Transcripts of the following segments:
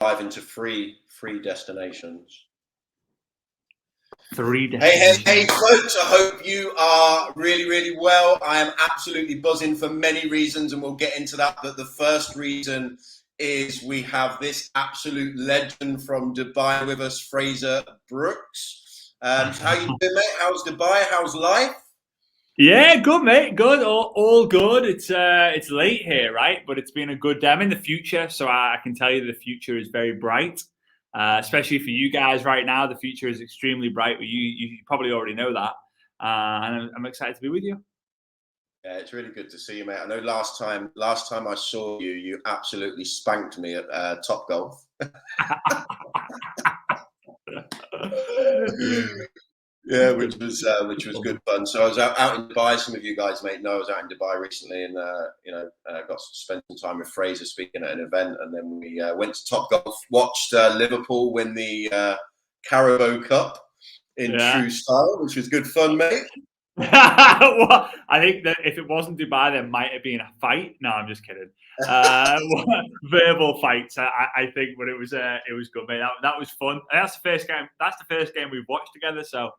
dive into three destinations. 3 destinations. Hey, folks, I hope you are really, really well. I am absolutely buzzing for many reasons, and we'll get into that. But the first reason is we have this absolute legend from Dubai with us, Frazer Brookes. How you doing, mate? How's Dubai? How's life? Yeah, good, mate. Good, all good. It's late here, right? But it's been a good day. I'm in the future, so I can tell you the future is very bright. Especially for you guys right now, the future is extremely bright. You probably already know that, and I'm excited to be with you. Yeah, it's really good to see you, mate. I know last time I saw you, you absolutely spanked me at Top Golf. Yeah, which was good fun. So I was out in Dubai. Some of you guys may know I was out in Dubai recently, and got to spend some time with Frazer speaking at an event, and then we went to Top Golf, watched Liverpool win the Carabao Cup in true style, which was good fun, mate. Well, I think that if it wasn't Dubai, there might have been a fight. No, I'm just kidding. Verbal fights, I think, but it was good, mate. That was fun. And that's the first game. That's the first game we've watched together. So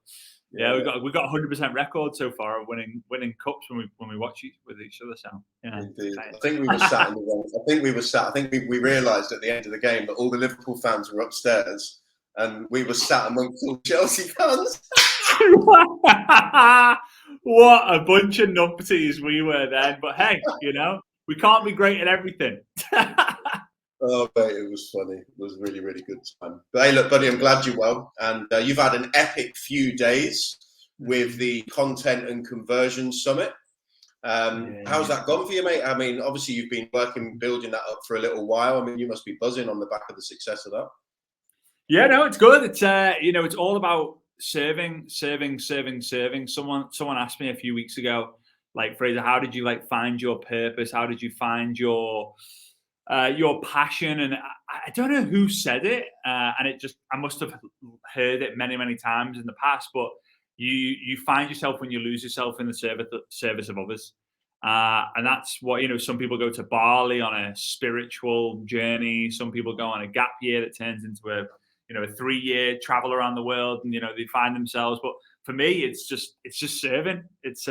yeah, we got 100% record so far of winning cups when we watch with each other. So yeah, indeed. I think we were sat in the wrong. I think we realised at the end of the game that all the Liverpool fans were upstairs, and we were sat amongst all Chelsea fans. What a bunch of numpties we were then. But hey, we can't be great at everything. Oh, mate, it was funny. It was really, really good time. But hey, look, buddy, I'm glad you're well. And you've had an epic few days with the Content and Conversion Summit. How's that gone for you, mate? I mean, obviously, you've been building that up for a little while. I mean, you must be buzzing on the back of the success of that. Yeah, no, it's good. It's it's all about serving. Someone asked me a few weeks ago, like, Frazer, how did you find your purpose? How did you find your passion? And I don't know who said it, and I must have heard it many times in the past. But you find yourself when you lose yourself in the service of others, and that's what some people go to Bali on a spiritual journey. Some people go on a gap year that turns into a 3-year travel around the world, and they find themselves. But for me, it's just serving. It's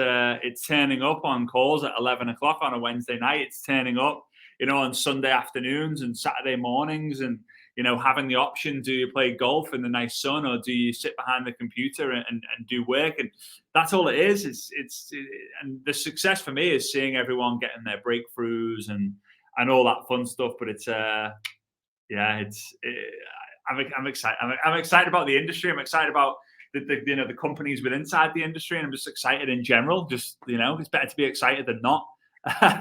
turning up on calls at 11 o'clock on a Wednesday night. It's turning up, on Sunday afternoons and Saturday mornings, and having the option: do you play golf in the nice sun, or do you sit behind the computer and do work? And that's all it is. And the success for me is seeing everyone getting their breakthroughs and all that fun stuff. But I'm excited. I'm excited about the industry. I'm excited about the companies inside the industry, and I'm just excited in general. Just it's better to be excited than not.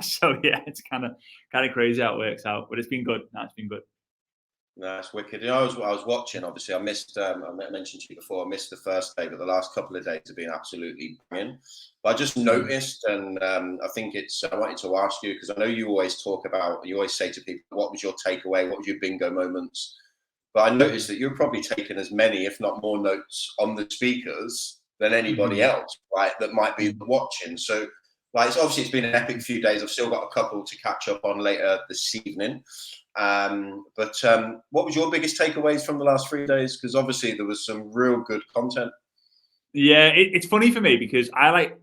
So yeah, it's kind of crazy how it works out, but it's been good. No, it's been good. That's wicked. I was watching. Obviously, I missed. I mentioned to you before. I missed the first day, but the last couple of days have been absolutely brilliant. But I just noticed, and I think I wanted to ask you, because I know you always say to people, "What was your takeaway? What was your bingo moments?" But I noticed that you're probably taking as many, if not more, notes on the speakers than anybody else, right? That might be watching. So, it's been an epic few days. I've still got a couple to catch up on later this evening. But what was your biggest takeaways from the last 3 days? Because obviously there was some real good content. Yeah, it's funny for me because I've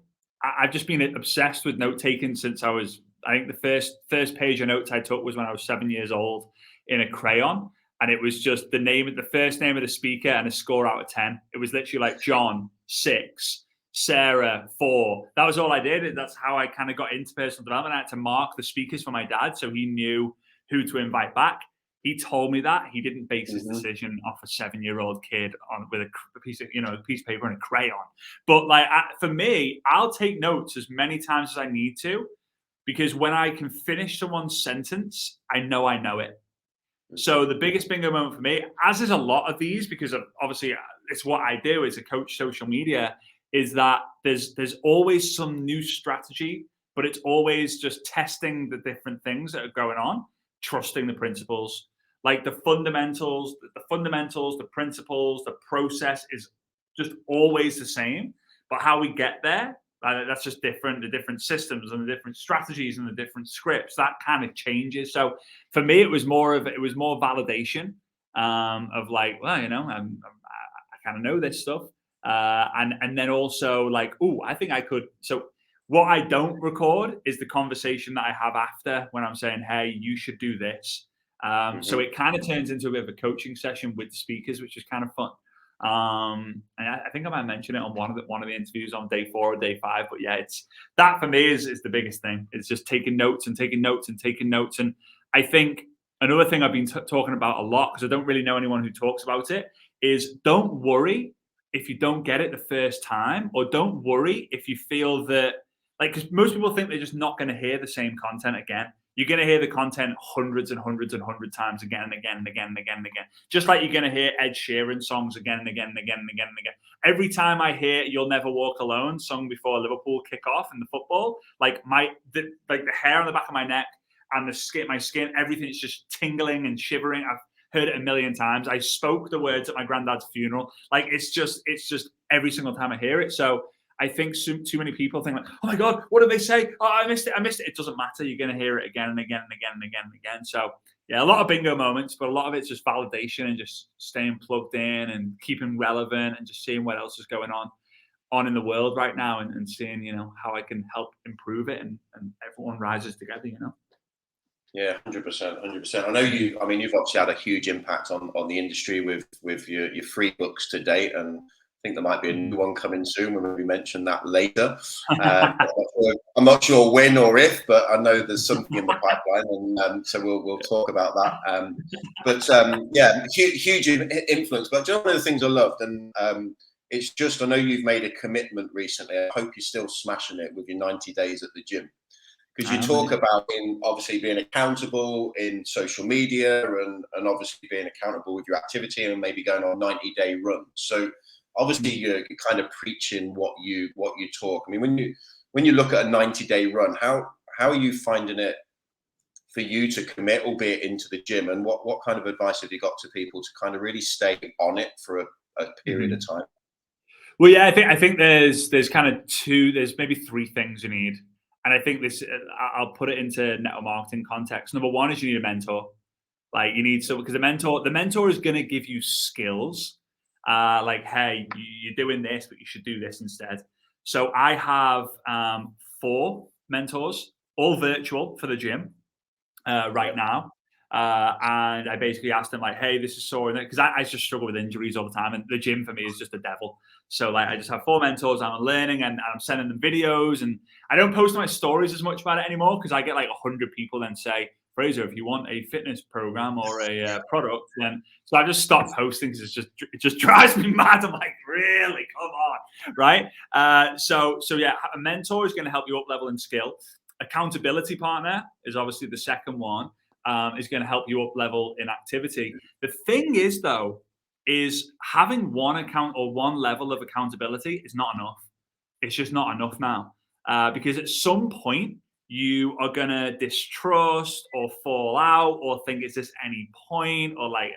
just been obsessed with note taking since I think the first page of notes I took was when I was 7 years old in a crayon. And it was just the first name of the speaker and a score out of 10. It was literally like John, 6, Sarah, 4. That was all I did. That's how I kind of got into personal development. I had to mark the speakers for my dad so he knew who to invite back. He told me that. He didn't base his decision off a 7-year-old kid with a piece of paper and a crayon. But for me, I'll take notes as many times as I need to, because when I can finish someone's sentence, I know it. So the biggest bingo moment for me, as is a lot of these, because obviously it's what I do as a coach social media, is that there's always some new strategy, but it's always just testing the different things that are going on, trusting the principles, like the fundamentals, the principles, the process is just always the same. But how we get there That's just different. The different systems and the different strategies and the different scripts, that kind of changes. So for me, it was more validation of like, well, I kind of know this stuff, and then also like, oh, I think I could. So what I don't record is the conversation that I have after when I'm saying, hey, you should do this. So it kind of turns into a bit of a coaching session with the speakers, which is kind of fun. And I think I might mention it on one of the interviews on day 4 or day 5. But yeah, it's that for me is the biggest thing. It's just taking notes and taking notes and taking notes. And I think another thing I've been talking about a lot, because I don't really know anyone who talks about it, is don't worry if you don't get it the first time, or don't worry if you feel that, like, because most people think they're just not going to hear the same content again. You're going to hear the content hundreds and hundreds and hundreds times again and again and again and again and again. Just like you're going to hear Ed Sheeran songs again and again and again and again and again. Every time I hear "You'll Never Walk Alone" sung before Liverpool kick off in the football, like the hair on the back of my neck and my skin, everything's just tingling and shivering. I've heard it a million times. I spoke the words at my granddad's funeral. Like it's just every single time I hear it. So I think too many people think like, oh my God, what did they say? Oh, I missed it. It doesn't matter. You're going to hear it again and again and again and again and again. So yeah, a lot of bingo moments, but a lot of it's just validation and just staying plugged in and keeping relevant and just seeing what else is going on in the world right now, and seeing, how I can help improve it, and everyone rises together, Yeah, 100%. I know you've obviously had a huge impact on the industry with your free books to date, and I think there might be a new one coming soon. We'll maybe mention that later. I'm not sure when or if, but I know there's something in the pipeline, and so we'll talk about that. Yeah, huge influence. But one of the things I loved, and it's just, I know you've made a commitment recently. I hope you're still smashing it with your 90 days at the gym. Because you talk about obviously being accountable in social media, and obviously being accountable with your activity, and maybe going on 90-day runs. So obviously you're kind of preaching what you talk. I mean, when you look at a 90-day run, how are you finding it for you to commit, albeit into the gym? And what kind of advice have you got to people to kind of really stay on it for a period of time? Well, yeah, I think there's kind of there's maybe 3 things you need. And I think this, I'll put it into network marketing context. Number 1 is you need a mentor. Like you need because the mentor is going to give you skills. Like, hey, you're doing this, but you should do this instead. So I have 4 mentors, all virtual for the gym right now. And I basically asked them like, hey, this is sore, because I just struggle with injuries all the time, and the gym for me is just a devil. So like, I just have 4 mentors. I'm learning, and I'm sending them videos, and I don't post my stories as much about it anymore, because I get like 100 people then say, Frazer, if you want a fitness program or a product, then so I just stopped posting, because it just drives me mad. I'm like, really, come on, right? So yeah, a mentor is going to help you up level in skill. Accountability partner is obviously the second one. Is going to help you up level in activity. The thing is, though, is having one account or one level of accountability is not enough. It's just not enough now, because at some point you are going to distrust or fall out or think, is this any point? Or like,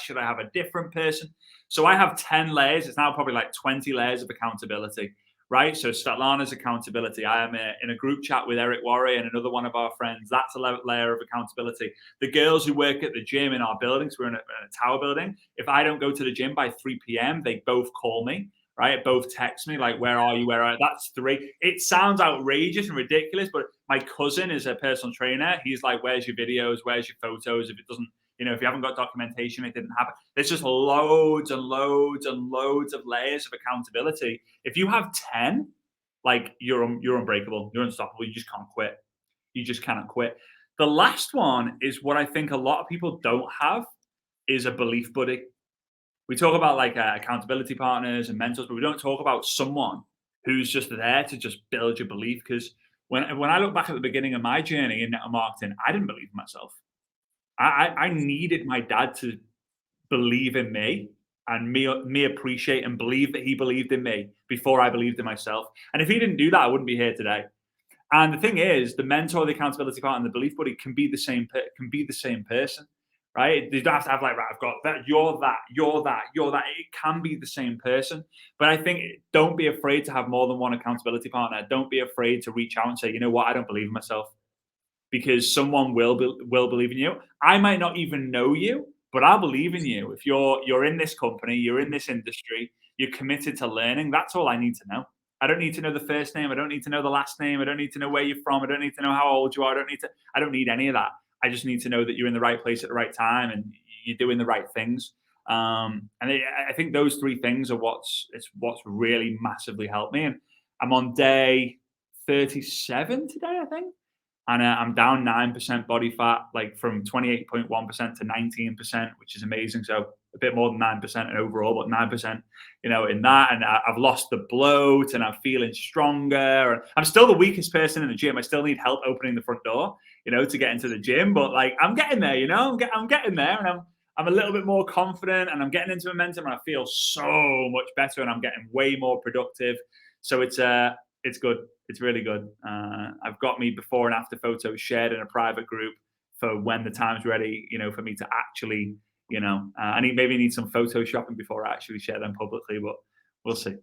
should I have a different person? So I have 10 layers. It's now probably like 20 layers of accountability. Right. So Svetlana's accountability. I am in a group chat with Eric Worre and another one of our friends. That's a layer of accountability. The girls who work at the gym in our buildings, we're in a tower building. If I don't go to the gym by 3 p.m., they both call me, right? Both text me like, where are you? Where are you? That's 3. It sounds outrageous and ridiculous, but my cousin is a personal trainer. He's like, where's your videos? Where's your photos? If it doesn't, if you haven't got documentation, it didn't happen. There's just loads and loads and loads of layers of accountability. If you have 10, like you're unbreakable, you're unstoppable. You just can't quit. You just cannot quit. The last one is what I think a lot of people don't have, is a belief buddy. We talk about like accountability partners and mentors, but we don't talk about someone who's just there to just build your belief. Because when I look back at the beginning of my journey in network marketing, I didn't believe in myself. I needed my dad to believe in me, and me appreciate and believe that he believed in me before I believed in myself. And if he didn't do that, I wouldn't be here today. And the thing is, the mentor, the accountability partner, and the belief buddy can be the same person, right? You don't have to have like, right, I've got that, you're that, you're that, you're that. It can be the same person. But I think don't be afraid to have more than one accountability partner. Don't be afraid to reach out and say, you know what, I don't believe in myself. Because someone will believe in you. I might not even know you, but I believe in you. If you're in this company, you're in this industry, you're committed to learning, that's all I need to know. I don't need to know the first name. I don't need to know the last name. I don't need to know where you're from. I don't need to know how old you are. I don't need any of that. I just need to know that you're in the right place at the right time and you're doing the right things. I think those three things are what's really massively helped me. And I'm on day 37 today, I think. And I'm down 9% body fat, like from 28.1% to 19%, which is amazing. So a bit more than 9% in overall, but 9%, in that. And I've lost the bloat and I'm feeling stronger. And I'm still the weakest person in the gym. I still need help opening the front door, to get into the gym. But like I'm getting there, I'm getting there, and I'm a little bit more confident, and I'm getting into momentum, and I feel so much better, and I'm getting way more productive. So it's good. It's really good. I've got me before and after photos shared in a private group for when the time's ready, for me to actually, I need some photoshopping before I actually share them publicly, but we'll see.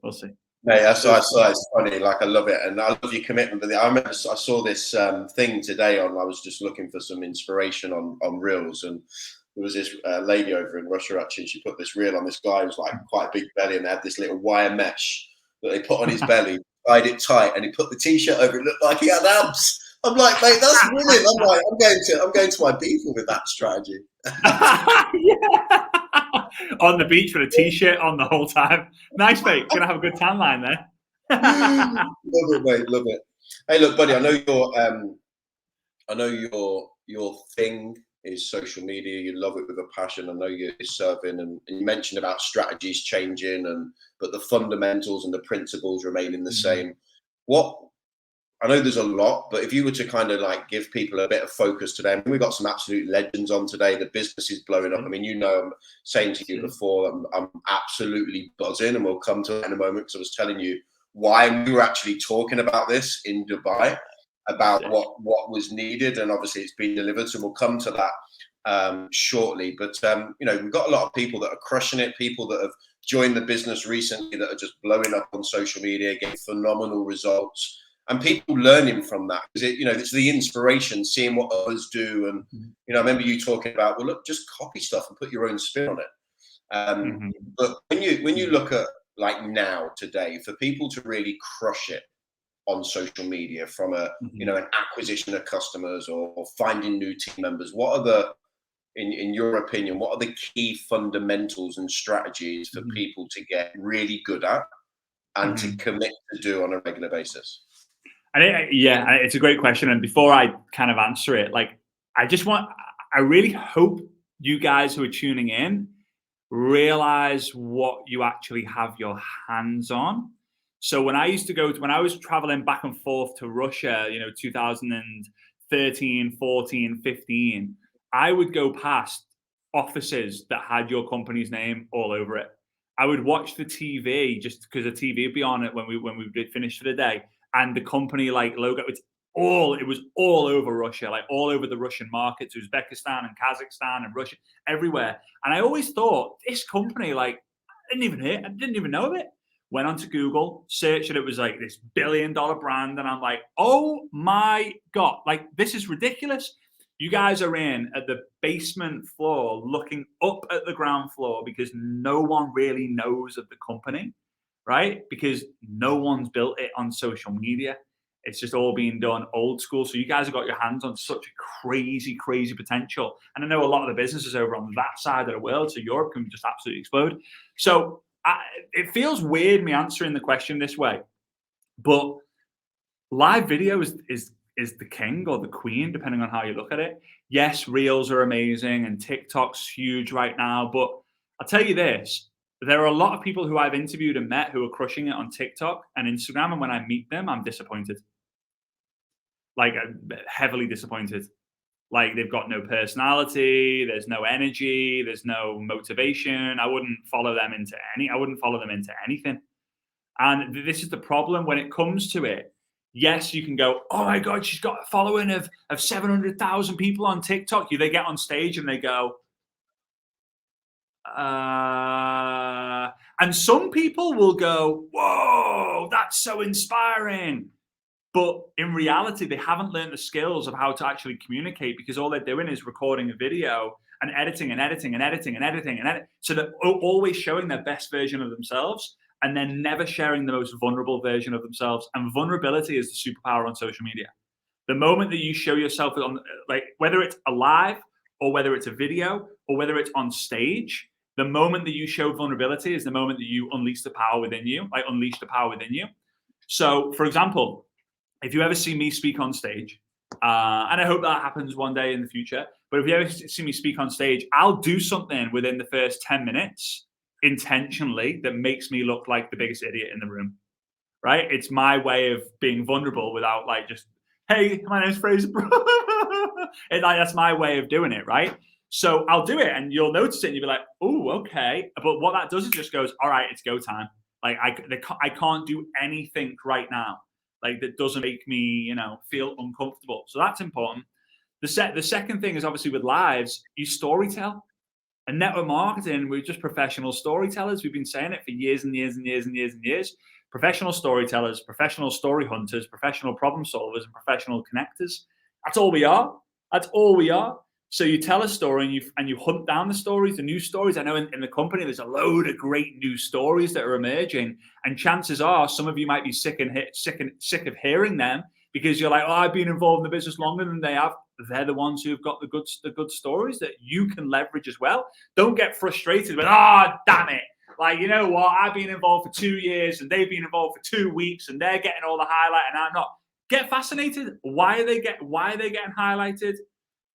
Mate, I saw it's funny. Like, I love it, and I love your commitment. But I remember I saw this thing today I was just looking for some inspiration on reels, and there was this lady over in Russia actually. She put this reel on this guy who was like quite a big belly, and they had this little wire mesh that they put on his belly, tied it tight, and he put the t-shirt over. It looked like he had abs. I'm like, mate, that's brilliant. I'm like, I'm going to my people with that strategy. Yeah. On the beach with a t-shirt on the whole time. Nice, mate. Gonna have a good tan line there. Love it, mate. Love it. Hey, look, buddy. I know your thing is social media. You love it with a passion. I know you're serving, and you mentioned about strategies changing, but the fundamentals and the principles remaining the same. I know there's a lot, but if you were to kind of like give people a bit of focus today, I mean, we've got some absolute legends on today. The business is blowing up. I mean, I'm saying to you before, I'm absolutely buzzing, and we'll come to that in a moment, because I was telling you why we were actually talking about this in Dubai, about what was needed, and obviously it's been delivered. So we'll come to that shortly. But we've got a lot of people that are crushing it, people that have joined the business recently that are just blowing up on social media, getting phenomenal results. And people learning from that, because it's the inspiration, seeing what others do. And I remember you talking about, well, look, just copy stuff and put your own spin on it. But when you look at like now today, for people to really crush it on social media, from an acquisition of customers or finding new team members, what are in your opinion, what are the key fundamentals and strategies for people to get really good at and to commit to do on a regular basis? It's a great question. And before I kind of answer it, like, I really hope you guys who are tuning in realize what you actually have your hands on. So when I was traveling back and forth to Russia, 2013, 14, 15, I would go past offices that had your company's name all over it. I would watch the TV just because the TV would be on it when we did finish for the day. And the company like logo, it was all over Russia, like all over the Russian markets, Uzbekistan and Kazakhstan and Russia, everywhere. And I always thought, this company, like, I didn't even know of it. Went onto Google, searched it. It was like this $1 billion brand. And I'm like, oh my God, like, this is ridiculous. You guys are in at the basement floor, looking up at the ground floor, because no one really knows of the company. Right? Because no one's built it on social media. It's just all being done old school. So you guys have got your hands on such a crazy, crazy potential. And I know a lot of the businesses over on that side of the world, so Europe can just absolutely explode. So it feels weird me answering the question this way, but live video is the king or the queen, depending on how you look at it. Yes, reels are amazing and TikTok's huge right now, but I'll tell you this. There are a lot of people who I've interviewed and met who are crushing it on TikTok and Instagram, and when I meet them, I'm disappointed. Like, I'm heavily disappointed. Like, they've got no personality, there's no energy, there's no motivation. I wouldn't follow them into anything. And this is the problem when it comes to it. Yes, you can go, oh my God, she's got a following of 700,000 people on TikTok. They get on stage and they go, And some people will go, whoa, that's so inspiring. But in reality, they haven't learned the skills of how to actually communicate, because all they're doing is recording a video and editing and editing and editing and editing and edit. So they're always showing their best version of themselves and then never sharing the most vulnerable version of themselves. And vulnerability is the superpower on social media. The moment that you show yourself on, like, whether it's a live or whether it's a video or whether it's on stage, the moment that you show vulnerability is the moment that you unleash the power within you, So, for example, if you ever see me speak on stage, and I hope that happens one day in the future, but if you ever see me speak on stage, I'll do something within the first 10 minutes intentionally that makes me look like the biggest idiot in the room, right? It's my way of being vulnerable without like just, hey, my name's Frazer. That's my way of doing it, right? So I'll do it and you'll notice it and you'll be like, oh, okay. But what that does is just goes, all right, it's go time. Like I can't do anything right now. Like that doesn't make me, feel uncomfortable. So that's important. The second thing is obviously with lives, you storytell. And network marketing, we're just professional storytellers. We've been saying it for years and years and years and years and years. Professional storytellers, professional story hunters, professional problem solvers, and professional connectors. That's all we are. That's all we are. So you tell a story and you hunt down the stories, the new stories. I know in the company, there's a load of great new stories that are emerging. And chances are some of you might be sick of hearing them because you're like, oh, I've been involved in the business longer than they have. They're the ones who've got the good stories that you can leverage as well. Don't get frustrated with, damn it. Like, you know what? I've been involved for 2 years and they've been involved for 2 weeks and they're getting all the highlight and I'm not. Get fascinated. Why are they getting highlighted?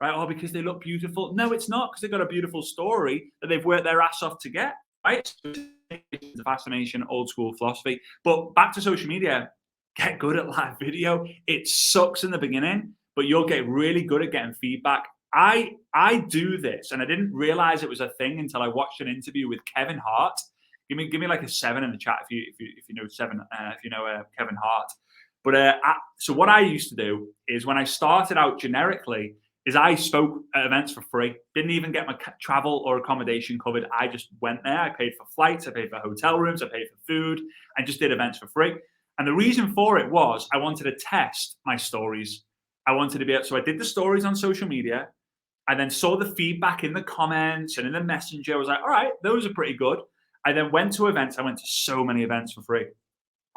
Right? Oh, because they look beautiful. No, it's not, because they've got a beautiful story that they've worked their ass off to get, right? It's a fascination, old school philosophy. But back to social media, get good at live video. It sucks in the beginning, but you'll get really good at getting feedback. I do this, and I didn't realize it was a thing until I watched an interview with Kevin Hart. Give me like a 7 in the chat if you know 7, if you know Kevin Hart. But so what I used to do is when I started out generically, is I spoke at events for free. Didn't even get my travel or accommodation covered. I just went there. I paid for flights. I paid for hotel rooms. I paid for food and just did events for free. And the reason for it was I wanted to test my stories. I wanted to be able, so I did the stories on social media. I then saw the feedback in the comments and in the messenger. I was like, all right, those are pretty good. I then went to events. I went to so many events for free.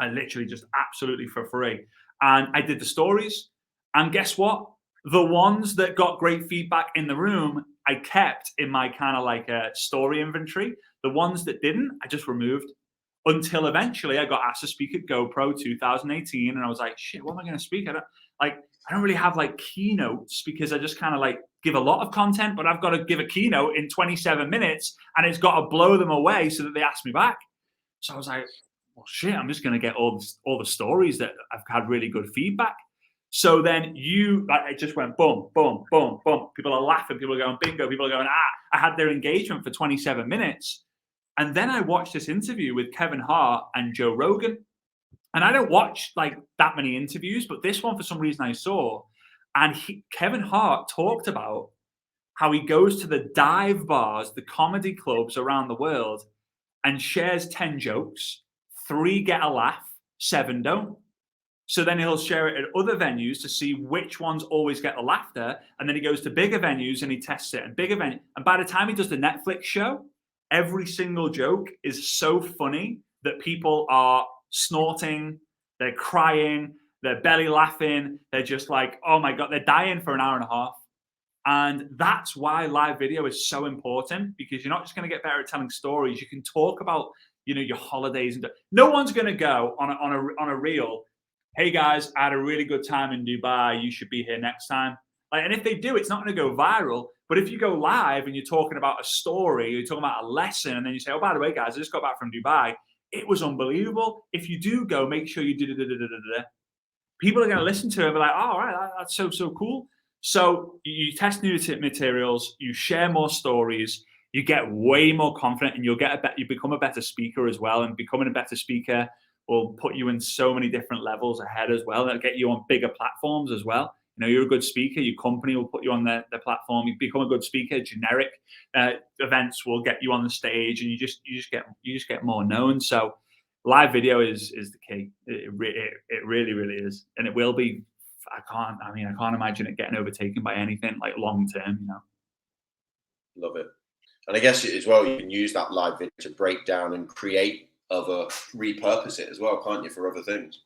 I literally just absolutely for free. And I did the stories. And guess what? The ones that got great feedback in the room, I kept in my kind of like a story inventory. The ones that didn't, I just removed until eventually I got asked to speak at GoPro 2018. And I was like, shit, what am I going to speak? I don't really have like keynotes because I just kind of like give a lot of content, but I've got to give a keynote in 27 minutes and it's got to blow them away so that they ask me back. So I was like, well, shit, I'm just going to get all the stories that I've had really good feedback. So then it just went boom, boom, boom, boom. People are laughing. People are going bingo. People are going, I had their engagement for 27 minutes. And then I watched this interview with Kevin Hart and Joe Rogan. And I don't watch like that many interviews, but this one for some reason I saw. And Kevin Hart talked about how he goes to the dive bars, the comedy clubs around the world and shares 10 jokes. 3 get a laugh, 7 don't. So then he'll share it at other venues to see which ones always get the laughter. And then he goes to bigger venues and he tests it and bigger venues. And by the time he does the Netflix show, every single joke is so funny that people are snorting, they're crying, they're belly laughing. They're just like, oh my God, they're dying for an hour and a half. And that's why live video is so important, because you're not just going to get better at telling stories. You can talk about, your holidays. And no one's going to go on a reel, hey guys, I had a really good time in Dubai. You should be here next time. And if they do, it's not going to go viral. But if you go live and you're talking about a story, you're talking about a lesson, and then you say, oh, by the way, guys, I just got back from Dubai. It was unbelievable. If you do go, make sure you do. People are going to listen to it and be like, oh, all right, that's so cool. So you test new materials, you share more stories, you get way more confident, and you become a better speaker as well. And becoming a better speaker will put you in so many different levels ahead as well. That'll get you on bigger platforms as well. You know, you're a good speaker, your company will put you on their platform. You become a good speaker, generic events will get you on the stage, and you just get more known. So live video is the key. It really is, and it will be. I can't imagine it getting overtaken by anything like long term. You know. Love it. And I guess as well, you can use that live video to break down and create repurpose it as well, can't you, for other things?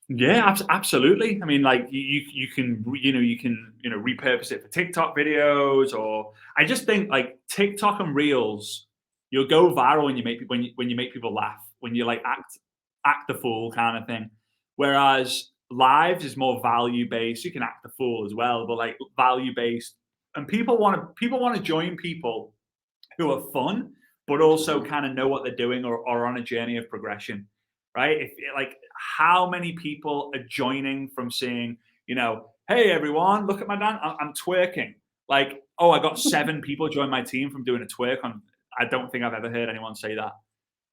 Yeah, absolutely. I mean, like you can repurpose it for TikTok videos, or I just think like TikTok and Reels, you'll go viral when you make people laugh, when you like act the fool kind of thing. Whereas lives is more value based. You can act the fool as well, but like value based, and people want to join people who are fun, but also kind of know what they're doing, or are on a journey of progression, right? If like how many people are joining from seeing, you know, hey everyone, look at my dance, I'm twerking. Like, oh, I got 7 people join my team from doing a twerk on. I don't think I've ever heard anyone say that.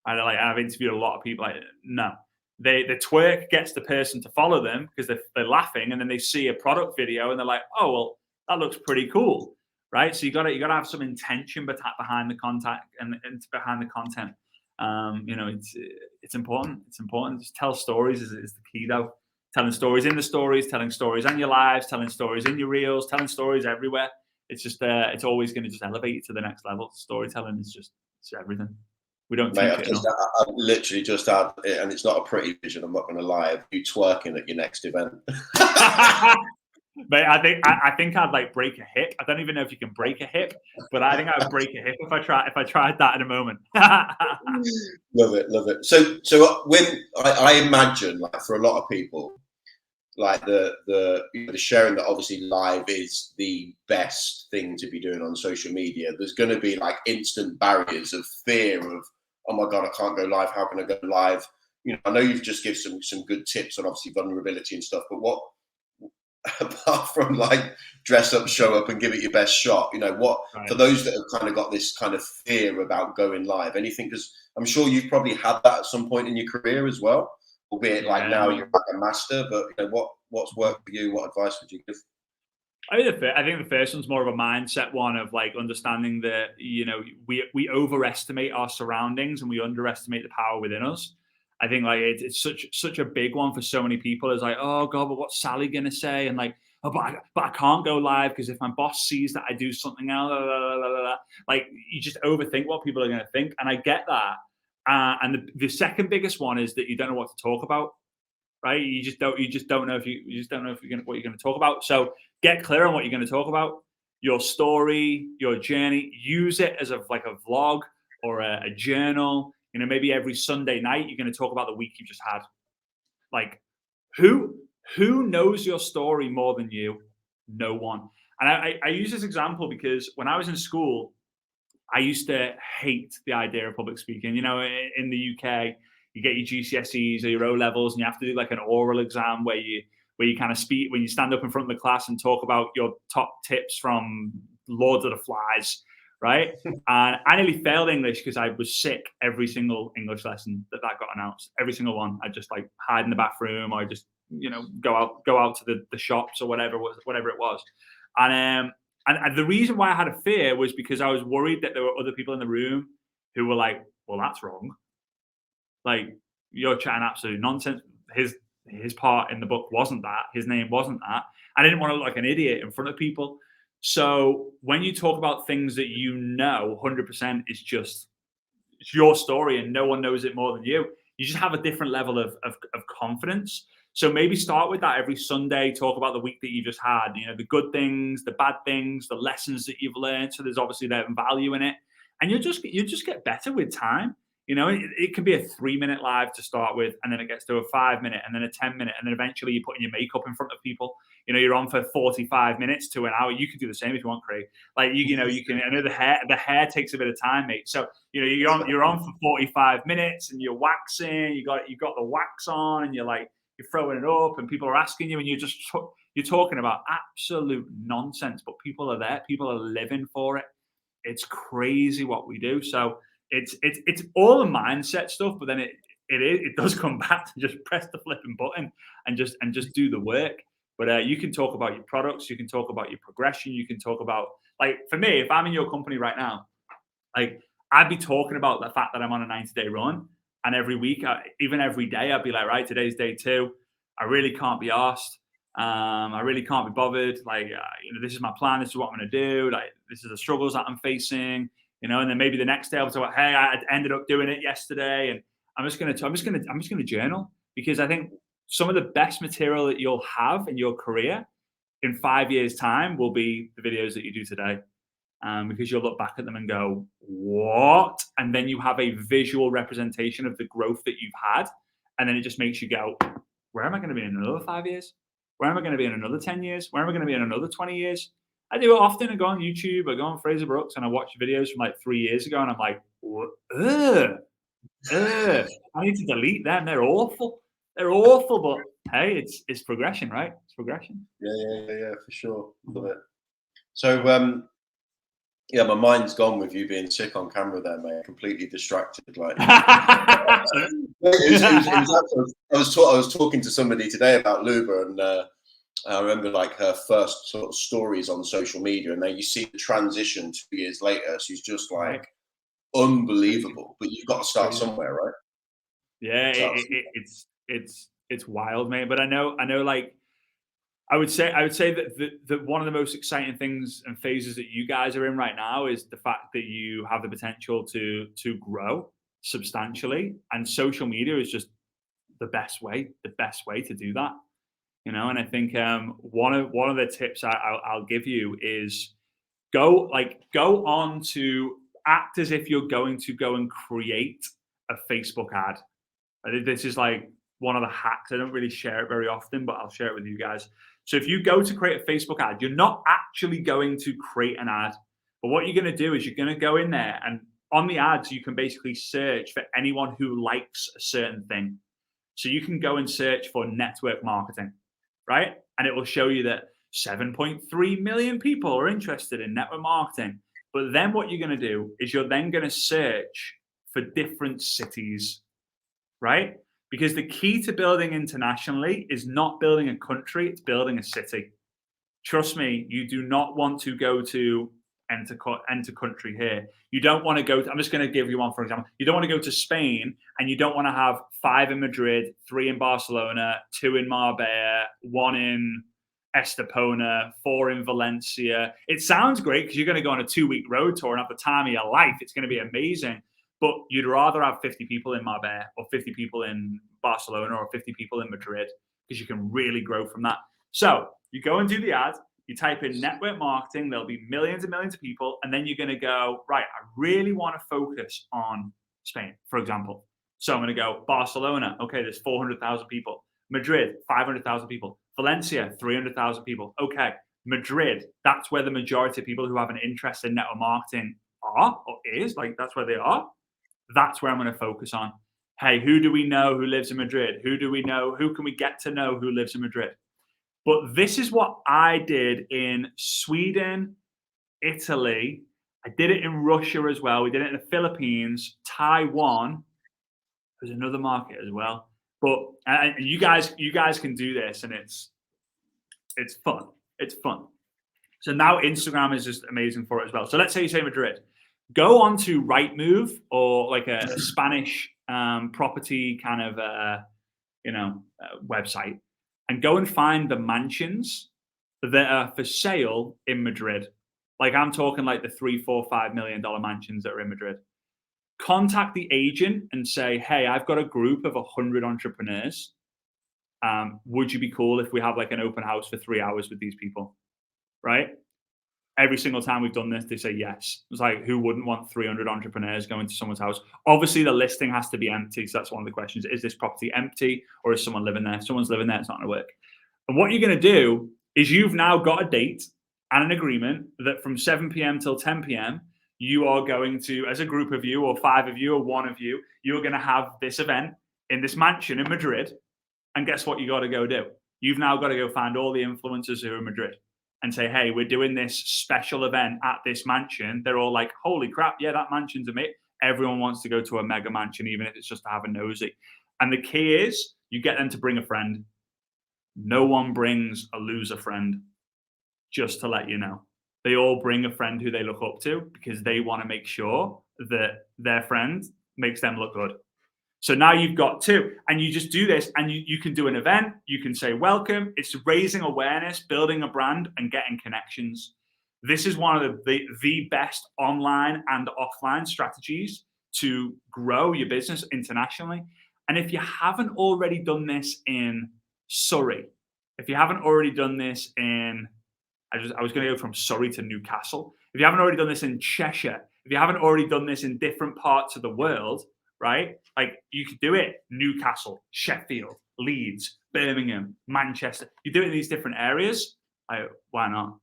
I've interviewed a lot of people. Like, no, the twerk gets the person to follow them because they're laughing, and then they see a product video and they're like, oh well, that looks pretty cool, right? So you got to have some intention behind the contact and behind the content. You know, it's important. It's important. Just tell stories is the key, though. Telling stories in the stories, telling stories on your lives, telling stories in your reels, telling stories everywhere. It's just it's always going to just elevate you to the next level. Storytelling is just it's everything. We don't teach it enough. I've literally just had it, and it's not a pretty vision. I'm not going to lie. Of you twerking at your next event. But I think I'd like break a hip. I don't even know if you can break a hip, but I think I would break a hip if I tried that in a moment. Love it. So when I imagine, like for a lot of people, like the sharing that obviously live is the best thing to be doing on social media. There's going to be like instant barriers of fear of, oh my God, I can't go live. How can I go live? You know, I know you've just given some good tips on obviously vulnerability and stuff, but what, apart from like dress up, show up and give it your best shot, you know, what, right, for those that have kind of got this kind of fear about going live, anything, because I'm sure you've probably had that at some point in your career as well, albeit like now you're like a master, but you know, what's worked for you? What advice would you give? I think the first one's more of a mindset one of like understanding that, you know, we overestimate our surroundings and we underestimate the power within us. I think like it's such a big one for so many people. It's like, oh God, but what's Sally gonna say? And like, oh, but I can't go live because if my boss sees that I do something else, blah, blah, blah, blah. Like you just overthink what people are gonna think, and I get that. And the second biggest one is that you don't know what to talk about, right? You just don't know if what you're gonna talk about. So get clear on what you're gonna talk about, your story, your journey. Use it as a vlog or a journal. You know, maybe every Sunday night you're going to talk about the week you just had. Like, who knows your story more than you? No one. And I use this example because when I was in school, I used to hate the idea of public speaking. You know, in the UK, you get your GCSEs or your O levels, and you have to do like an oral exam where you kind of speak when you stand up in front of the class and talk about your top tips from Lord of the Flies. Right. And I nearly failed English because I was sick every single English lesson that got announced. Every single one. I just like hide in the bathroom, or just, you know, go out to the shops or whatever it was. And the reason why I had a fear was because I was worried that there were other people in the room who were like, well, that's wrong. Like, you're chatting absolute nonsense. His part in the book wasn't that. His name wasn't that. I didn't want to look like an idiot in front of people. So when you talk about things that you know 100% it's your story and no one knows it more than you just have a different level of confidence. So maybe start with that every Sunday, talk about the week that you just had, you know, the good things, the bad things, the lessons that you've learned. So there's obviously that value in it. And you'll just get better with time. You know, it can be a 3-minute live to start with, and then it gets to a 5-minute, and then a 10-minute, and then eventually you're putting your makeup in front of people. You know, you're on for 45 minutes to an hour. You can do the same if you want, Craig. Like you know, you can. I know the hair takes a bit of time, mate. So you know, you're on for 45 minutes, and you're waxing. You got the wax on, and you're throwing it up, and people are asking you, and you're talking about absolute nonsense, but people are there. People are living for it. It's crazy what we do. So it's all a mindset stuff, but then it does come back to just press the flipping button and just do the work. But you can talk about your products, you can talk about your progression, you can talk about, like, for me, if I'm in your company right now, like, I'd be talking about the fact that I'm on a 90-day run, and every week, even every day, I'd be like, right, today's day 2. I really can't be asked. I really can't be bothered. Like, this is my plan. This is what I'm going to do. Like, this is the struggles that I'm facing. And then maybe the next day I'll talk about, hey, I ended up doing it yesterday, and I'm just going to journal, because I think some of the best material that you'll have in your career in 5 years' time will be the videos that you do today. Because you'll look back at them and go, what? And then you have a visual representation of the growth that you've had. And then it just makes you go, where am I going to be in another 5 years? Where am I going to be in another 10 years? Where am I going to be in another 20 years? I do it often. I go on YouTube, I go on Frazer Brookes, and I watch videos from like 3 years ago, and I'm like, I need to delete them. They're awful. They're awful, but hey, it's progression, right? It's progression. Yeah, for sure. Love it. So, yeah, my mind's gone with you being sick on camera there, mate. Completely distracted. Like, I was talking to somebody today about Luba, and I remember like her first sort of stories on social media, and then you see the transition 2 years later. She's just like unbelievable. But you've got to start somewhere, right? Yeah, it's wild, mate. But I know, like, I would say that one of the most exciting things and phases that you guys are in right now is the fact that you have the potential to grow substantially, and social media is just the best way to do that. And I think one of the tips I'll give you is go on to act as if you're going to go and create a Facebook ad. I think this is like one of the hacks. I don't really share it very often, but I'll share it with you guys. So if you go to create a Facebook ad, you're not actually going to create an ad. But what you're going to do is you're going to go in there, and on the ads, you can basically search for anyone who likes a certain thing. So you can go and search for network marketing, right? And it will show you that 7.3 million people are interested in network marketing. But then what you're going to do is you're then going to search for different cities, right? Because the key to building internationally is not building a country, it's building a city. Trust me, you do not want to go to enter country here. You don't want to go to, I'm just going to give you one, for example. You don't want to go to Spain, and you don't want to have 5 in Madrid, 3 in Barcelona, 2 in Marbella, 1 in Estepona, 4 in Valencia. It sounds great because you're going to go on a 2-week road tour and have the time of your life. It's going to be amazing. But you'd rather have 50 people in Marbella, or 50 people in Barcelona, or 50 people in Madrid, because you can really grow from that. So you go and do the ad, you type in network marketing, there'll be millions and millions of people, and then you're going to go, right, I really want to focus on Spain, for example. So I'm going to go Barcelona. Okay, there's 400,000 people. Madrid, 500,000 people. Valencia, 300,000 people. Okay, Madrid, that's where the majority of people who have an interest in network marketing are, or is, like, that's where they are. That's where I'm going to focus on. Hey, who do we know who lives in Madrid? Who do we know? Who can we get to know who lives in Madrid? But this is what I did in Sweden, Italy. I did it in Russia as well. We did it in the Philippines, Taiwan. There's another market as well. But you guys can do this, and it's fun. It's fun. So now Instagram is just amazing for it as well. So let's say you say Madrid. Go on to Rightmove, or like a Spanish property kind of website, and go and find the mansions that are for sale in Madrid. Like, I'm talking like the $3, $4, $5 million mansions that are in Madrid. Contact the agent and say, hey, I've got a group of 100 entrepreneurs. Would you be cool if we have like an open house for 3 hours with these people? Right? Every single time we've done this, they say yes. It's like, who wouldn't want 300 entrepreneurs going to someone's house? Obviously, the listing has to be empty. So that's one of the questions. Is this property empty, or is someone living there? If someone's living there, it's not going to work. And what you're going to do is you've now got a date and an agreement that from 7 p.m. till 10 p.m., you are going to, as a group of you, or 5 of you, or 1 of you, you're going to have this event in this mansion in Madrid. And guess what you got to go do? You've now got to go find all the influencers who are in Madrid and say, hey, we're doing this special event at this mansion. They're all like, holy crap, yeah, that mansion's a mate. Everyone wants to go to a mega mansion, even if it's just to have a nosy. And the key is you get them to bring a friend. No one brings a loser friend, just to let you know. They all bring a friend who they look up to because they want to make sure that their friend makes them look good. So now you've got two, and you just do this, and you can do an event. You can say welcome. It's raising awareness, building a brand, and getting connections. This is one of the best online and offline strategies to grow your business internationally. And if you haven't already done this in Surrey, if you haven't already done this in, I was going to go from Surrey to Newcastle. If you haven't already done this in Cheshire, if you haven't already done this in different parts of the world, right? Like you could do it Newcastle, Sheffield, Leeds, Birmingham, Manchester. You do it in these different areas. Why not?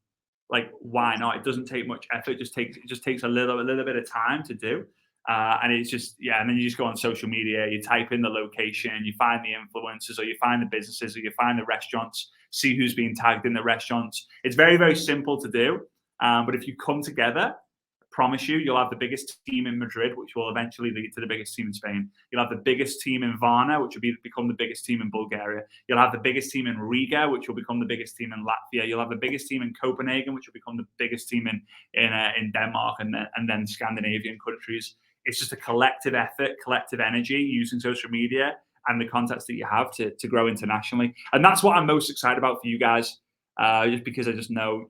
Like why not? It doesn't take much effort. It just takes a little bit of time to do. And it's just, yeah, and then you just go on social media, you type in the location, you find the influencers, or you find the businesses, or you find the restaurants, see who's being tagged in the restaurants. It's very, very simple to do. But if you come together, I promise you'll have the biggest team in Madrid, which will eventually lead to the biggest team in Spain. You'll have the biggest team in Varna, which will become the biggest team in Bulgaria. You'll have the biggest team in Riga, which will become the biggest team in Latvia. You'll have the biggest team in Copenhagen, which will become the biggest team in Denmark, and then Scandinavian countries. It's just a collective effort, collective energy using social media and the contacts that you have to grow internationally. And that's what I'm most excited about for you guys, just because I just know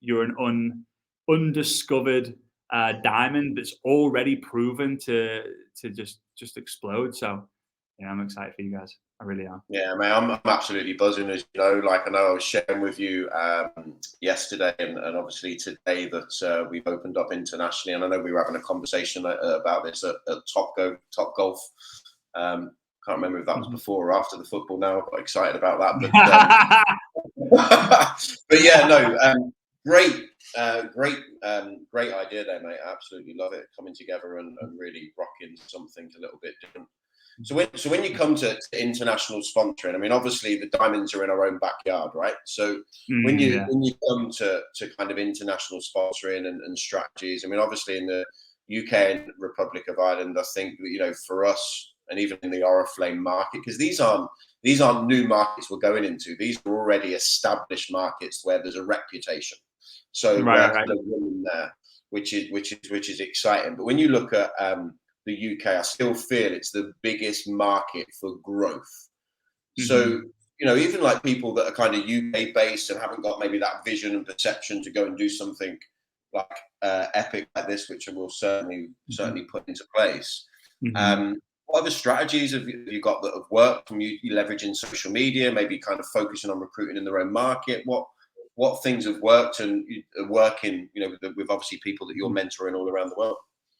you're an undiscovered diamond that's already proven to just explode. So yeah, I'm excited for you guys. I really am. Yeah, man, I'm absolutely buzzing, as you know. Like I know I was sharing with you yesterday and obviously today that we've opened up internationally, and I know we were having a conversation about this at Top Golf. Can't remember if that was before or after the football now. I'm quite excited about that, but yeah, no, great idea there, mate. I absolutely love it, coming together and really rocking something a little bit different. So when you come to international sponsoring, I mean, obviously the diamonds are in our own backyard, right? So when you come to kind of international sponsoring and strategies, I mean, obviously in the UK and Republic of Ireland, I think, you know, for us and even in the Oriflame market, because these aren't new markets we're going into. These are already established markets where there's a reputation. So we're kind of winning there, which is exciting. But when you look at the UK, I still feel it's the biggest market for growth. So, you know, even like people that are kind of UK based and haven't got maybe that vision and perception to go and do something like epic like this, which we'll certainly put into place. What other strategies have you got that have worked from you leveraging social media, maybe kind of focusing on recruiting in their own market? What things have worked and are working, you know, with obviously people that you're mentoring all around the world?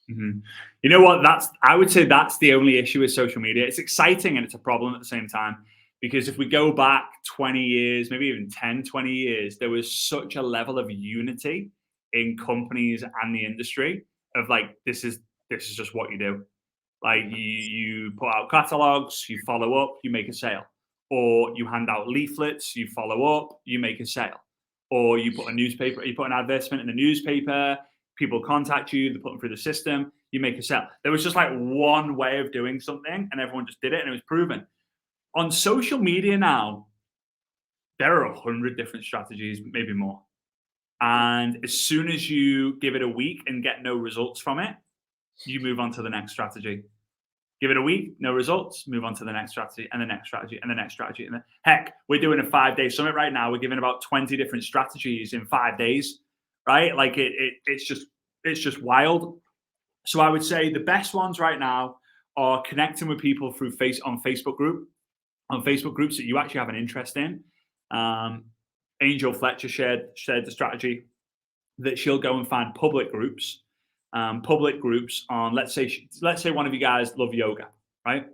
You know what? I would say that's the only issue with social media. It's exciting and it's a problem at the same time, because if we go back 20 years, maybe even 10, 20 years, there was such a level of unity in companies and the industry of like, this is just what you do. Like you put out catalogs, you follow up, you make a sale, or you hand out leaflets, you follow up, you make a sale, or you put an advertisement in the newspaper. People contact you, they put them through the system, you make a sale. There was just like one way of doing something and everyone just did it and it was proven. On social media now, there are 100 different strategies, maybe more. And as soon as you give it a week and get no results from it, you move on to the next strategy. Give it a week, no results, move on to the next strategy and the next strategy and the next strategy. And heck, we're doing a 5-day summit right now. We're giving about 20 different strategies in 5 days. Right? Like it's just wild. So I would say the best ones right now are connecting with people through Facebook groups that you actually have an interest in. Angel Fletcher shared the strategy that she'll go and find public groups on, let's say one of you guys love yoga, right?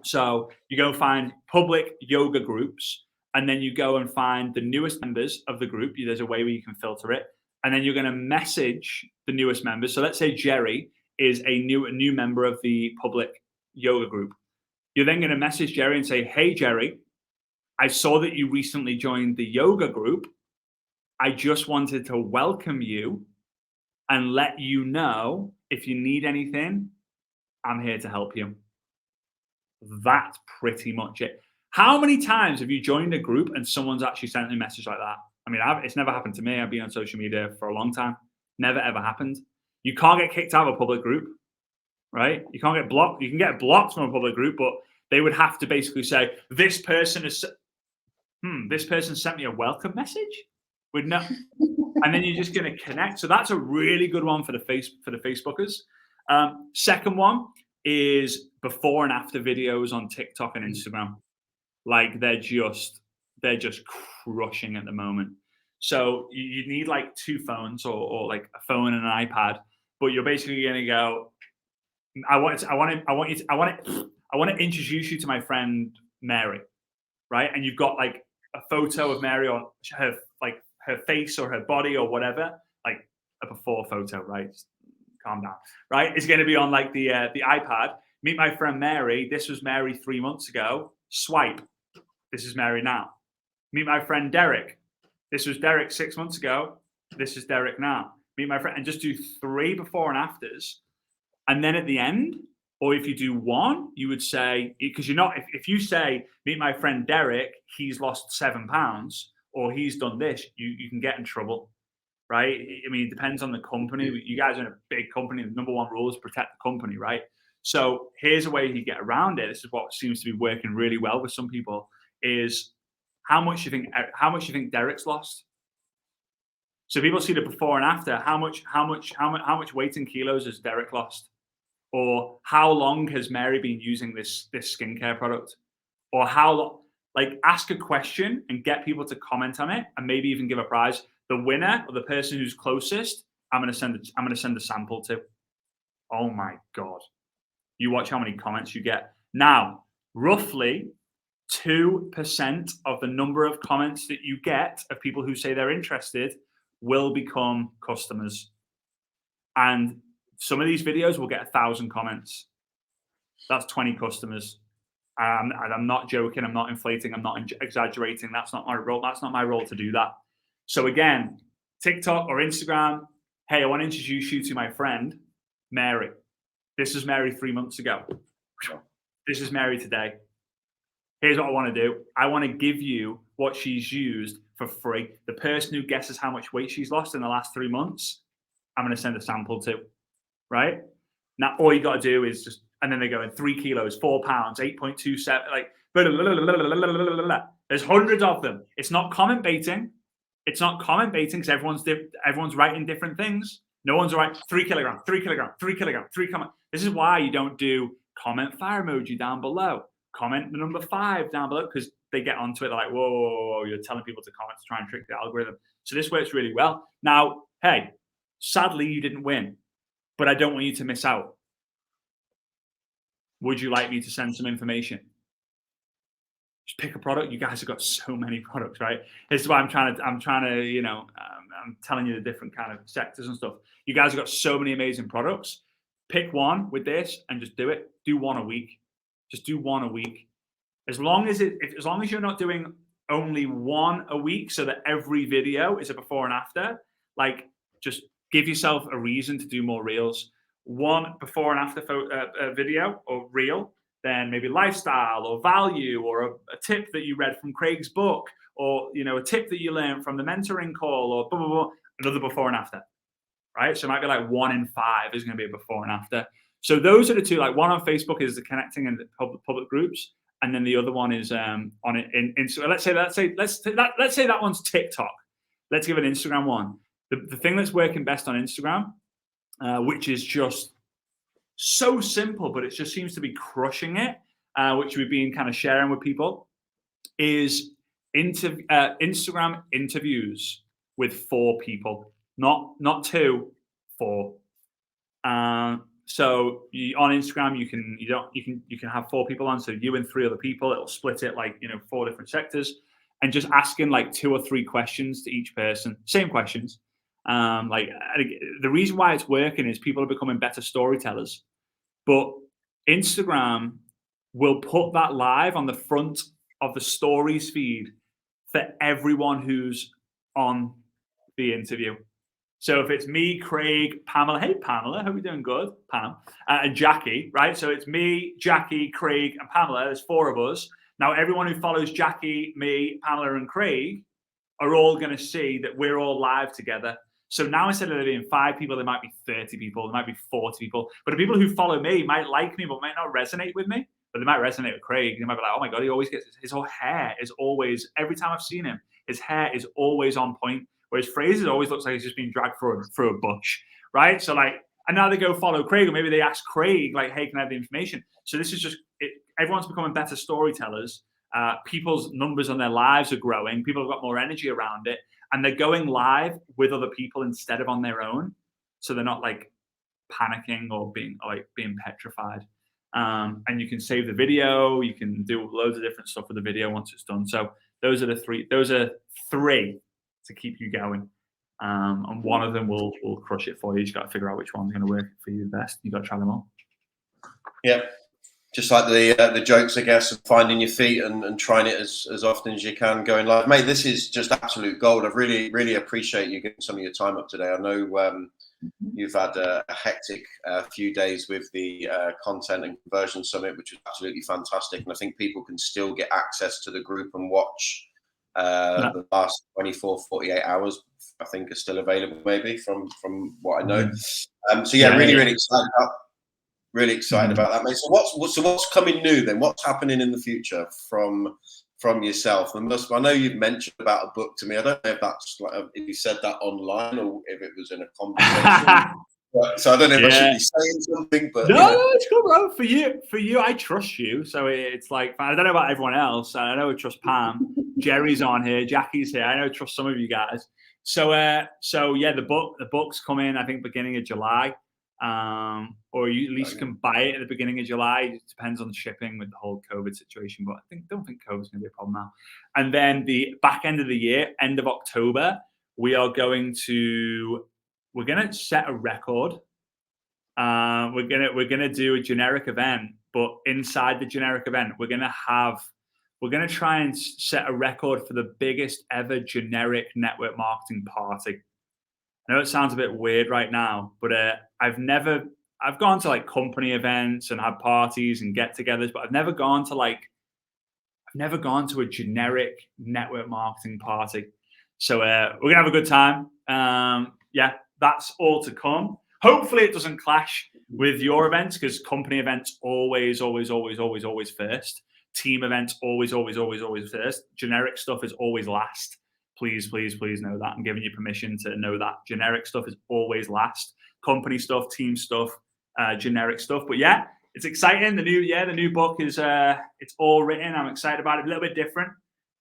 So you go find public yoga groups, and then you go and find the newest members of the group. There's a way where you can filter it. And then you're going to message the newest members. So let's say Jerry is a new member of the public yoga group. You're then going to message Jerry and say, hey, Jerry, I saw that you recently joined the yoga group. I just wanted to welcome you and let you know if you need anything, I'm here to help you. That's pretty much it. How many times have you joined a group and someone's actually sent a message like that? I mean, it's never happened to me. I've been on social media for a long time. Never, ever happened. You can't get kicked out of a public group, right? You can't get blocked. You can get blocked from a public group, but they would have to basically say, this person sent me a welcome message with no, and then you're just going to connect. So that's a really good one for the Facebookers. Second one is before and after videos on TikTok and Instagram. Like they're just crushing at the moment. So you need like two phones or like a phone and an iPad, but you're basically going to go, I want to introduce you to my friend Mary, right? And you've got like a photo of Mary on her face or her body or whatever, like a before photo, right? Just calm down, right? It's going to be on like the iPad. Meet my friend Mary. This was Mary 3 months ago. Swipe. This is Mary now. Meet my friend Derek. This was Derek 6 months ago. This is Derek now. Meet my friend, and just do 3 before and afters. And then at the end, or if you do one, you would say, because you're not, if you say, meet my friend Derek, he's lost 7 pounds, or he's done this, you can get in trouble, right? I mean, it depends on the company. You guys are in a big company. The number one rule is protect the company, right? So here's a way you get around it. This is what seems to be working really well with some people. Is how much you think Derek's lost. So people see the before and after. How much weight in kilos has Derek lost? Or how long has Mary been using this skincare product? Or how long? Like ask a question and get people to comment on it, and maybe even give a prize. The winner or the person who's closest, I'm gonna send a sample to. Oh my God! You watch how many comments you get. Now, roughly 2% of the number of comments that you get of people who say they're interested will become customers. And some of these videos will get 1,000 comments. That's 20 customers. And I'm not joking. I'm not inflating. I'm not exaggerating. That's not my role. That's not my role to do that. So again, TikTok or Instagram, hey, I want to introduce you to my friend, Mary. This is Mary 3 months ago. This is Mary today. Here's what I want to do. I want to give you what she's used for free. The person who guesses how much weight she's lost in the last 3 months, I'm going to send a sample to, right? Now, all you got to do is just, and then they go in 3 kilos, 4 pounds, 8.27, like, blah, blah, blah, blah, blah, blah, blah. There's hundreds of them. It's not comment baiting. It's not comment baiting because everyone's writing different things. No one's right. 3 kilograms, 3 kilograms, 3 kilograms, 3 comment. This is why you don't do comment fire emoji down below. Comment the number 5 down below because they get onto it. They're like, whoa, whoa, whoa, you're telling people to comment to try and trick the algorithm. So this works really well. Now, hey, sadly, you didn't win, but I don't want you to miss out. Would you like me to send some information? Just pick a product. You guys have got so many products, right? This is why I'm trying to, you know, I'm telling you the different kind of sectors and stuff. You guys have got so many amazing products. Pick one with this and just do it. Do one a week. Just do one a week. As long as you're not doing only one a week, so that every video is a before and after, like just give yourself a reason to do more reels. One before and after video or reel, then maybe lifestyle or value or a tip that you read from Craig's book, or you know, a tip that you learned from the mentoring call, or blah, blah, blah, another before and after, right? So it might be like 1 in 5 is going to be a before and after. So those are the two. Like one on Facebook is the connecting and the public groups, and then the other one is on it in Instagram. Let's say that one's TikTok. Let's give an Instagram one. The thing that's working best on Instagram, which is just so simple, but it just seems to be crushing it, which we've been kind of sharing with people, is Instagram interviews with 4 people, not 2, 4. So on Instagram, you can have 4 people on, so you and 3 other people. It'll split it like 4 different sectors, and just asking like 2 or 3 questions to each person, same questions. Like the reason why it's working is people are becoming better storytellers, but Instagram will put that live on the front of the stories feed for everyone who's on the interview. So if it's me, Craig, Pamela, hey Pamela, hope you're doing good, Pam, and Jackie, right? So it's me, Jackie, Craig, and Pamela. There's 4 of us. Now, everyone who follows Jackie, me, Pamela, and Craig are all going to see that we're all live together. So now instead of there being 5 people, there might be 30 people, there might be 40 people. But the people who follow me might like me, but might not resonate with me. But they might resonate with Craig. They might be like, oh my God, he always gets his whole hair is always, every time I've seen him, his hair is always on point. Whereas Frazer always looks like he's just being dragged through a bush, right? So like, and now they go follow Craig, or maybe they ask Craig, like, hey, can I have the information? So this is just, everyone's becoming better storytellers. People's numbers on their lives are growing. People have got more energy around it. And they're going live with other people instead of on their own. So they're not like panicking or being petrified. And you can save the video. You can do loads of different stuff with the video once it's done. So those are three to keep you going. And one of them will crush it for you. You just got to figure out which one's going to work for you best. You got to try them all. Yeah. Just like the jokes, I guess, of finding your feet and trying it as often as you can going live. Mate, this is just absolute gold. I really, really appreciate you giving some of your time up today. I know you've had a hectic few days with the Content and Conversion Summit, which was absolutely fantastic. And I think people can still get access to the group and watch the last 24, 48 hours, I think, are still available, maybe, from what I know. So, really excited about Really excited about that, mate. So what's coming new then? What's happening in the future from yourself? I know you've mentioned about a book to me. I don't know if that's if you said that online or if it was in a conversation. So I don't know if I should be saying something, but no, it's cool, bro. For you, I trust you. So it's like, I don't know about everyone else. I know I trust Pam. Jerry's on here. Jackie's here. I know I trust some of you guys. So yeah, the book's coming, I think, beginning of July. Or you at least can buy it at the beginning of July. It depends on the shipping with the whole COVID situation, but don't think COVID's going to be a problem now. And then the back end of the year, end of October, we're going to set a record. We're gonna do a generic event, but inside the generic event, we're gonna try and set a record for the biggest ever generic network marketing party. I know it sounds a bit weird right now, but I've gone to like company events and had parties and get-togethers, but I've never gone to a generic network marketing party. So we're gonna have a good time. That's all to come. Hopefully it doesn't clash with your events, because company events always first. Team events always first. Generic stuff is always last. Please know that. I'm giving you permission to know that. Generic stuff is always last. Company stuff, team stuff, generic stuff. But yeah, it's exciting. The new book is it's all written. I'm excited about it. A little bit different.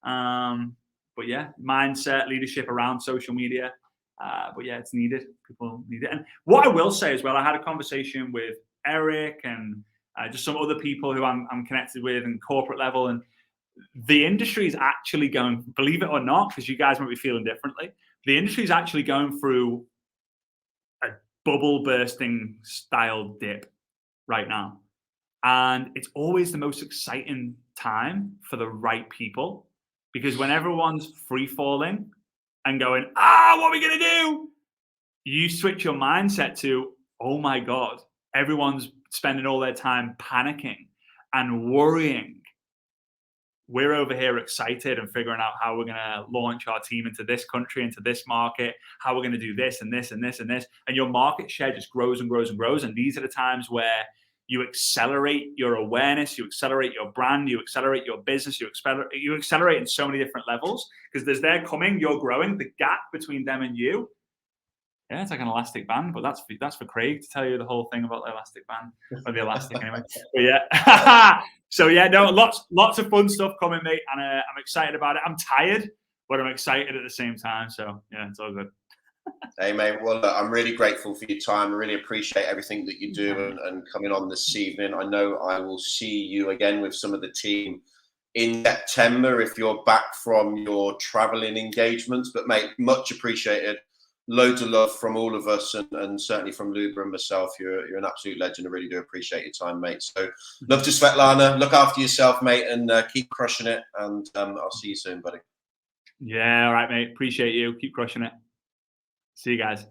But yeah, mindset, leadership around social media. But yeah, it's needed. People need it. And what I will say as well, I had a conversation with Eric and just some other people who I'm connected with in corporate level, and the industry is actually going, believe it or not, because you guys might be feeling differently, the industry is actually going through a bubble bursting style dip right now. And it's always the most exciting time for the right people, because when everyone's free falling and going, what are we going to do? You switch your mindset to, oh my God, everyone's spending all their time panicking and worrying. We're over here excited and figuring out how we're going to launch our team into this country, into this market, how we're going to do this and this and this and this. And your market share just grows and grows and grows. And these are the times where you accelerate your awareness, you accelerate your brand, you accelerate your business, you accelerate in so many different levels, because they're coming, you're growing. The gap between them and you, yeah, it's like an elastic band, but that's for Craig to tell you the whole thing about the elastic band, or the elastic anyway. But yeah, so yeah, no, lots of fun stuff coming, mate, and I'm excited about it. I'm tired, but I'm excited at the same time. So yeah, it's all good. Hey, mate. Well, look, I'm really grateful for your time. I really appreciate everything that you do and coming on this evening. I know I will see you again with some of the team in September if you're back from your traveling engagements. But mate, much appreciated. Loads of love from all of us, and certainly from Luba and myself. You're an absolute legend. I really do appreciate your time, mate. So love to Svetlana. Look after yourself, mate, and keep crushing it. And I'll see you soon, buddy. Yeah, all right, mate. Appreciate you. Keep crushing it. See you guys.